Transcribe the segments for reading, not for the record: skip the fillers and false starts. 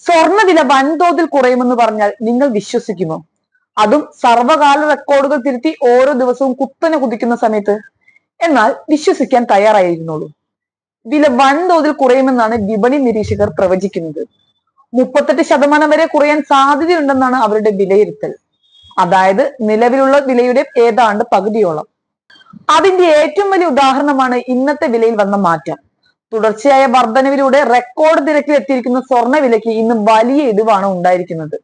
സ്വർണ്ണവില വൻതോതിൽ കുറയുമെന്ന് പറഞ്ഞാൽ നിങ്ങൾ വിശ്വസിക്കുമോ? അതും സർവകാല റെക്കോർഡുകൾ തിരുത്തി ഓരോ ദിവസവും കുത്തനെ കുതിക്കുന്ന സമയത്ത്. എന്നാൽ വിശ്വസിക്കാൻ തയ്യാറായിരുന്നുള്ളൂ. വില വൻതോതിൽ കുറയുമെന്നാണ് വിപണി നിരീക്ഷകർ പ്രവചിക്കുന്നത്. 38% വരെ കുറയാൻ സാധ്യതയുണ്ടെന്നാണ് അവരുടെ വിലയിരുത്തൽ. അതായത് നിലവിലുള്ള വിലയുടെ ഏതാണ്ട് പകുതിയോളം. അതിന്റെ ഏറ്റവും വലിയ ഉദാഹരണമാണ് ഇന്നത്തെ വിലയിൽ വന്ന മാറ്റം. തുടർച്ചയായ വർധനവിലൂടെ റെക്കോർഡ് നിരക്കിൽ എത്തിയിരിക്കുന്ന സ്വർണ്ണവിലയ്ക്ക് ഇന്ന് വലിയ ഇടിവാണ് ഉണ്ടായിരിക്കുന്നത്.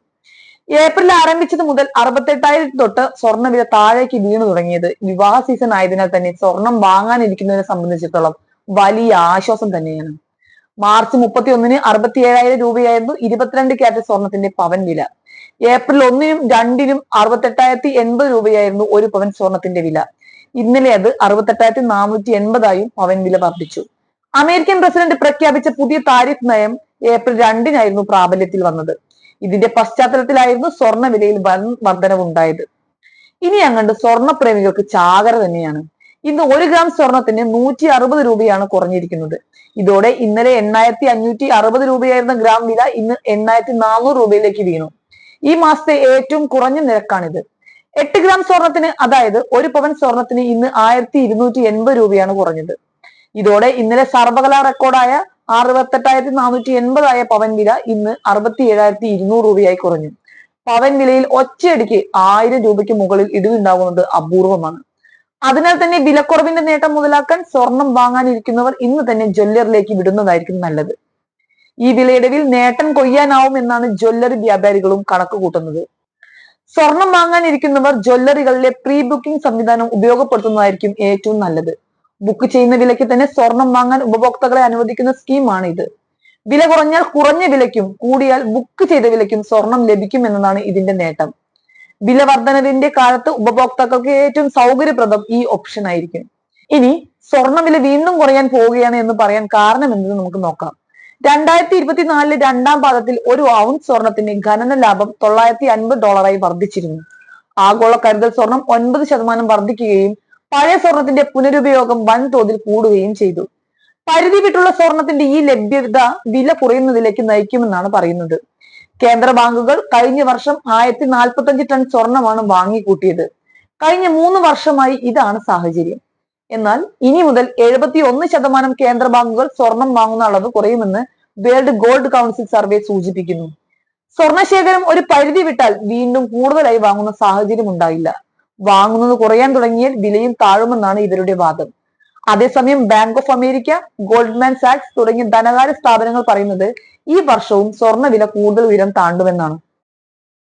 ഏപ്രിൽ ആരംഭിച്ചത് മുതൽ 68,000 തൊട്ട് സ്വർണ്ണവില താഴേക്ക് വീണു തുടങ്ങിയത് വിവാഹ സീസൺ ആയതിനാൽ തന്നെ സ്വർണം വാങ്ങാനിരിക്കുന്നതിനെ സംബന്ധിച്ചിടത്തോളം വലിയ ആശ്വാസം തന്നെയാണ്. മാർച്ച് 31-ന് 67,000 രൂപയായിരുന്നു 22 ക്യാരറ്റ് സ്വർണത്തിന്റെ പവൻ വില. ഏപ്രിൽ 1-നും 2-നും 68,080 രൂപയായിരുന്നു ഒരു പവൻ സ്വർണത്തിന്റെ വില. ഇന്നലെ അത് 68,480 പവൻ വില വർദ്ധിച്ചു. അമേരിക്കൻ പ്രസിഡന്റ് പ്രഖ്യാപിച്ച പുതിയ താരിഫ് നയം ഏപ്രിൽ 2-നായിരുന്നു പ്രാബല്യത്തിൽ വന്നത്. ഇതിന്റെ പശ്ചാത്തലത്തിലായിരുന്നു സ്വർണ്ണ വിലയിൽ വൻ വർധനവുണ്ടായത്. ഇനി അങ്ങോട്ട് സ്വർണ്ണപ്രേമികൾക്ക് ചാകര തന്നെയാണ്. ഇന്ന് 1 ഗ്രാം സ്വർണത്തിന് 160 രൂപയാണ് കുറഞ്ഞിരിക്കുന്നത്. ഇതോടെ ഇന്നലെ 8,560 രൂപയായിരുന്ന ഗ്രാം വില ഇന്ന് 8,400 രൂപയിലേക്ക് വീണു. ഈ മാസത്തെ ഏറ്റവും കുറഞ്ഞ നിരക്കാണിത്. 8 ഗ്രാം സ്വർണത്തിന്, അതായത് 1 പവൻ സ്വർണത്തിന് ഇന്ന് 1,280 രൂപയാണ് കുറഞ്ഞത്. ഇതോടെ ഇന്നലെ സർവകലാ റെക്കോർഡായ 68,480 പവൻ വില ഇന്ന് 67,200 രൂപയായി കുറഞ്ഞു. പവൻ വിലയിൽ ഒറ്റയടിക്ക് 1000 രൂപയ്ക്ക് മുകളിൽ ഇടിവുണ്ടാകുന്നത് അപൂർവമാണ്. അതിനാൽ തന്നെ വിലക്കുറവിന്റെ നേട്ടം മുതലാക്കാൻ സ്വർണം വാങ്ങാനിരിക്കുന്നവർ ഇന്ന് തന്നെ ജ്വല്ലറിലേക്ക് വിടുന്നതായിരിക്കും നല്ലത്. ഈ വിലയിടവിൽ നേട്ടം കൊയ്യാനാവും എന്നാണ് ജ്വല്ലറി വ്യാപാരികളും കണക്ക് കൂട്ടുന്നത്. സ്വർണം വാങ്ങാനിരിക്കുന്നവർ ജ്വല്ലറികളിലെ പ്രീ ബുക്കിംഗ് സംവിധാനം ഉപയോഗപ്പെടുത്തുന്നതായിരിക്കും ഏറ്റവും നല്ലത്. ബുക്ക് ചെയ്യുന്ന വിലയ്ക്ക് തന്നെ സ്വർണം വാങ്ങാൻ ഉപഭോക്താക്കളെ അനുവദിക്കുന്ന സ്കീമാണ് ഇത്. വില കുറഞ്ഞാൽ കുറഞ്ഞ വിലയ്ക്കും കൂടിയാൽ ബുക്ക് ചെയ്ത വിലയ്ക്കും സ്വർണം ലഭിക്കും എന്നതാണ് ഇതിന്റെ നേട്ടം. വില വർധനവിന്റെ കാലത്ത് ഉപഭോക്താക്കൾക്ക് ഏറ്റവും സൗകര്യപ്രദം ഈ ഓപ്ഷൻ ആയിരിക്കും. ഇനി സ്വർണ്ണവില വീണ്ടും കുറയാൻ പോവുകയാണ് എന്ന് പറയാൻ കാരണം എന്തെന്ന് നമുക്ക് നോക്കാം. 2024 രണ്ടാം പാദത്തിൽ ഒരു ഔൺസ് സ്വർണത്തിന് ഖനന ലാഭം $950 വർദ്ധിച്ചിരുന്നു. ആഗോള കരുതൽ സ്വർണം 9% വർദ്ധിക്കുകയും പഴയ സ്വർണത്തിന്റെ പുനരുപയോഗം വൻതോതിൽ കൂടുകയും ചെയ്തു. പരിധി വിട്ടുള്ള സ്വർണത്തിന്റെ ഈ ലഭ്യത വില കുറയുന്നതിലേക്ക് നയിക്കുമെന്നാണ് പറയുന്നത്. കേന്ദ്ര ബാങ്കുകൾ കഴിഞ്ഞ വർഷം 1045 ടൺ സ്വർണമാണ് വാങ്ങിക്കൂട്ടിയത്. കഴിഞ്ഞ 3 വർഷമായി ഇതാണ് സാഹചര്യം. എന്നാൽ ഇനി മുതൽ 71% കേന്ദ്ര ബാങ്കുകൾ സ്വർണം വാങ്ങുന്ന അളവ് കുറയുമെന്ന് വേൾഡ് ഗോൾഡ് കൗൺസിൽ സർവേ സൂചിപ്പിക്കുന്നു. സ്വർണശേഖരം ഒരു പരിധി വിട്ടാൽ വീണ്ടും കൂടുതലായി വാങ്ങുന്ന സാഹചര്യം ഉണ്ടായില്ല. വാങ്ങുന്നത് കുറയാൻ തുടങ്ങിയാൽ വിലയും താഴുമെന്നാണ് ഇവരുടെ വാദം. അതേസമയം ബാങ്ക് ഓഫ് അമേരിക്ക, ഗോൾഡ്മാൻ സാക്സ് തുടങ്ങിയ ധനകാര്യ സ്ഥാപനങ്ങൾ പറയുന്നത് ഈ വർഷവും സ്വർണ്ണവില കൂടുതൽ ഉയരം താണ്ടുമെന്നാണ്.